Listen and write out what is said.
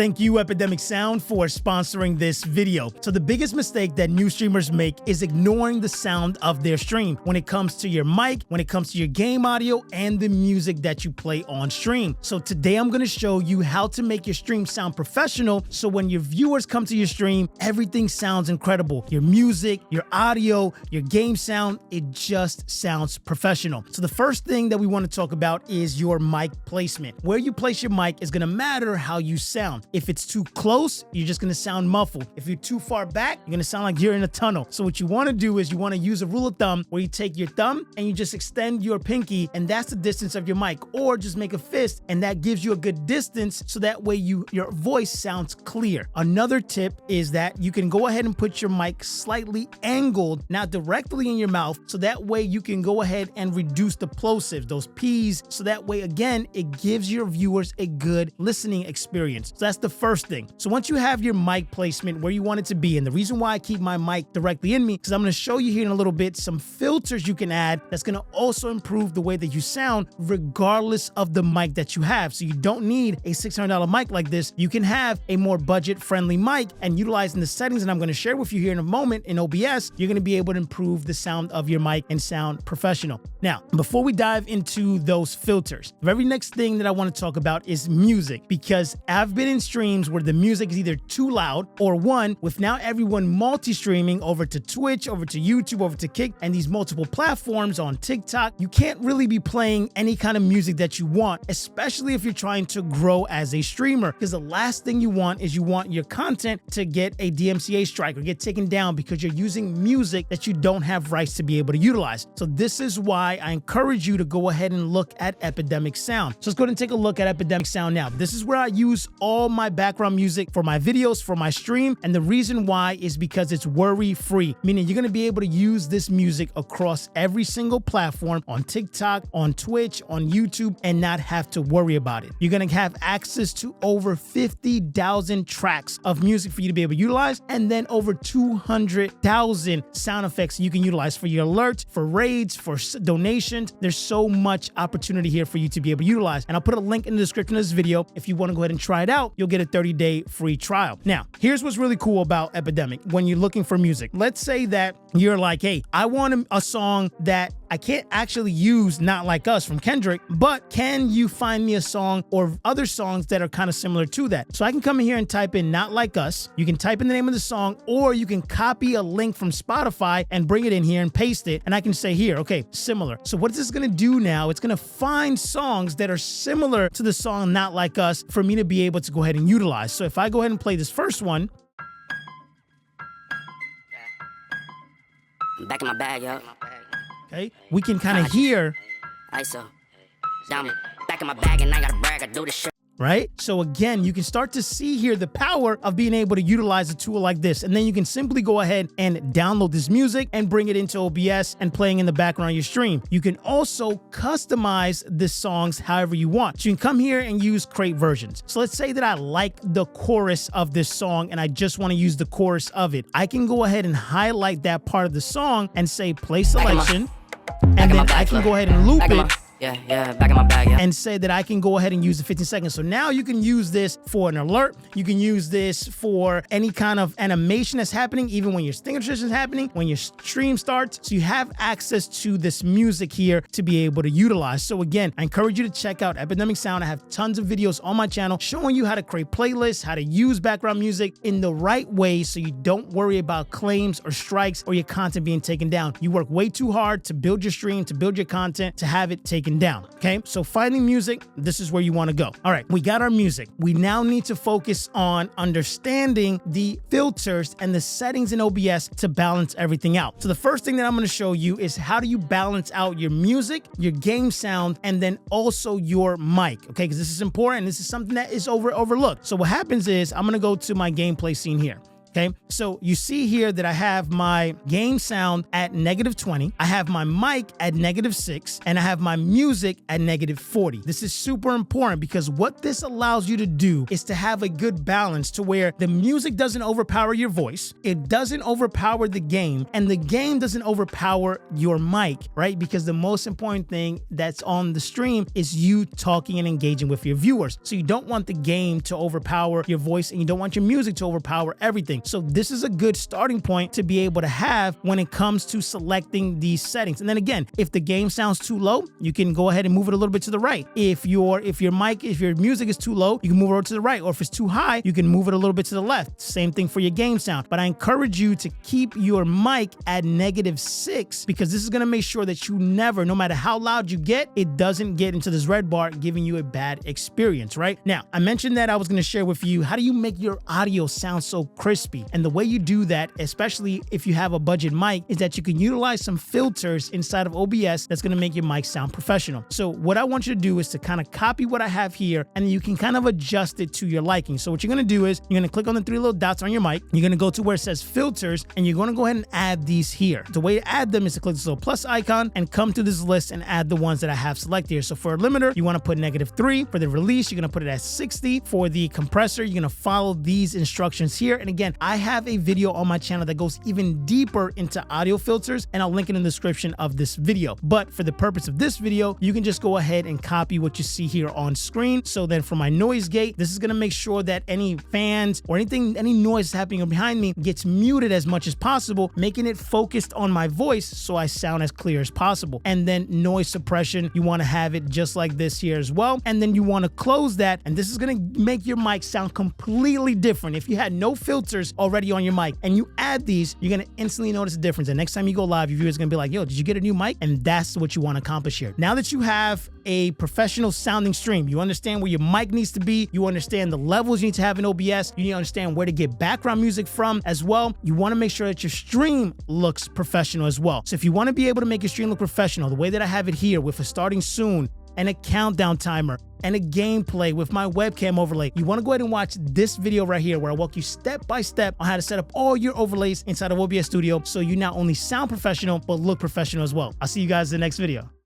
Thank you, Epidemic Sound, for sponsoring this video. So the biggest mistake that new streamers make is ignoring the sound of their stream when it comes to your mic, when it comes to your game audio, and the music that you play on stream. So today I'm going to show you how to make your stream sound professional, so when your viewers come to your stream, everything sounds incredible. Your music, your audio, your game sound, it just sounds professional. So the first thing that we want to talk about is your mic placement. Where you place your mic is going to matter how you sound. If it's too close, you're just going to sound muffled. If you're too far back, you're going to sound like you're in a tunnel. So what you want to do is you want to use a rule of thumb where you take your thumb and you just extend your pinky, and that's the distance of your mic, or just make a fist and that gives you a good distance, so that way your voice sounds clear. Another tip is that you can go ahead and put your mic slightly angled, not directly in your mouth, so that way you can go ahead and reduce the plosives, those P's, so that way again it gives your viewers a good listening experience. So that's the first thing. So once you have your mic placement where you want it to be, and the reason why I keep my mic directly in me, because I'm going to show you here in a little bit some filters you can add that's going to also improve the way that you sound regardless of the mic that you have. So you don't need a $600 mic like this. You can have a more budget-friendly mic, and utilizing the settings that I'm going to share with you here in a moment in OBS, you're going to be able to improve the sound of your mic and sound professional. Now, before we dive into those filters, the very next thing that I want to talk about is music, because I've been in streams where the music is either too loud, or one, with now everyone multi-streaming over to Twitch, over to YouTube, over to Kick, and these multiple platforms on TikTok, you can't really be playing any kind of music that you want, especially if you're trying to grow as a streamer, because the last thing you want is you want your content to get a DMCA strike or get taken down because you're using music that you don't have rights to be able to utilize. So this is why I encourage you to go ahead and look at Epidemic Sound. So let's go ahead and take a look at Epidemic Sound now. This is where I use all my background music for my videos, for my stream, and the reason why is because it's worry-free, meaning you're going to be able to use this music across every single platform, on TikTok, on Twitch, on YouTube, and not have to worry about it. You're going to have access to over 50,000 tracks of music for you to be able to utilize, and then over 200,000 sound effects you can utilize for your alerts, for raids, for donations. There's so much opportunity here for you to be able to utilize, and I'll put a link in the description of this video. If you want to go ahead and try it out, you'll get a 30-day free trial. Now, here's what's really cool about Epidemic when you're looking for music. Let's say that you're like, hey, I want a song that I can't actually use Not Like Us from Kendrick, but can you find me a song or other songs that are kind of similar to that? So I can come in here and type in Not Like Us. You can type in the name of the song, or you can copy a link from Spotify and bring it in here and paste it. And I can say here, okay, similar. So what is this going to do now? It's going to find songs that are similar to the song Not Like Us for me to be able to go ahead and utilize. So if I go ahead and play this first one. Back in my bag, yo. Okay, we can kind of hear. ISO. Down, back in my bag, and I gotta brag, I do this shit. Right? So again, you can start to see here the power of being able to utilize a tool like this. And then you can simply go ahead and download this music and bring it into OBS and playing in the background of your stream. You can also customize the songs however you want. So you can come here and use create versions. So let's say that I like the chorus of this song and I just want to use the chorus of it. I can go ahead and highlight that part of the song and say play selection. And then I can go ahead and loop it. Yeah, back in my bag, yeah. And say that I can go ahead and use the 15 seconds. So now you can use this for an alert. You can use this for any kind of animation that's happening, even when your stinger transition is happening, when your stream starts. So you have access to this music here to be able to utilize. So again, I encourage you to check out Epidemic Sound. I have tons of videos on my channel showing you how to create playlists, how to use background music in the right way so you don't worry about claims or strikes or your content being taken down. You work way too hard to build your stream, to build your content, to have it taken down. Okay, so finding music, this is where you want to go. All right, we got our music. We now need to focus on understanding the filters and the settings in OBS to balance everything out. So the first thing that I'm going to show you is how do you balance out your music, your game sound, and then also your mic. Okay, because this is important. This is something that is overlooked. So what happens is I'm going to go to my gameplay scene here. Okay, so you see here that I have my game sound at -20, I have my mic at -6, and I have my music at -40. This is super important because what this allows you to do is to have a good balance to where the music doesn't overpower your voice, it doesn't overpower the game, and the game doesn't overpower your mic, right? Because the most important thing that's on the stream is you talking and engaging with your viewers. So you don't want the game to overpower your voice, and you don't want your music to overpower everything. So this is a good starting point to be able to have when it comes to selecting these settings. And then again, if the game sounds too low, you can go ahead and move it a little bit to the right. If your music is too low, you can move it over to the right. Or if it's too high, you can move it a little bit to the left. Same thing for your game sound. But I encourage you to keep your mic at -6 because this is going to make sure that you never, no matter how loud you get, it doesn't get into this red bar, giving you a bad experience, right? Now, I mentioned that I was going to share with you how do you make your audio sound so crispy. And the way you do that, especially if you have a budget mic, is that you can utilize some filters inside of OBS that's going to make your mic sound professional. So what I want you to do is to kind of copy what I have here, and then you can kind of adjust it to your liking. So what you're going to do is you're going to click on the 3 little dots on your mic. You're going to go to where it says filters, and you're going to go ahead and add these here. The way to add them is to click this little plus icon and come to this list and add the ones that I have selected here. So for a limiter, you want to put -3. For the release, you're going to put it at 60. For the compressor, you're going to follow these instructions here. And again, I have a video on my channel that goes even deeper into audio filters, and I'll link it in the description of this video. But for the purpose of this video, you can just go ahead and copy what you see here on screen. So then for my noise gate, this is going to make sure that any fans or any noise happening behind me gets muted as much as possible, making it focused on my voice so I sound as clear as possible. And then noise suppression, you want to have it just like this here as well. And then you want to close that, and this is going to make your mic sound completely different. If you had no filters already on your mic and you add these, you're going to instantly notice a difference. And next time you go live, your viewers are going to be like, yo, did you get a new mic? And that's what you want to accomplish here. Now that you have a professional sounding stream, you understand where your mic needs to be, you understand the levels you need to have in OBS, you need to understand where to get background music from as well. You want to make sure that your stream looks professional as well. So if you want to be able to make your stream look professional, the way that I have it here with a starting soon and a countdown timer and a gameplay with my webcam overlay, you want to go ahead and watch this video right here where I walk you step by step on how to set up all your overlays inside of OBS Studio so you not only sound professional, but look professional as well. I'll see you guys in the next video.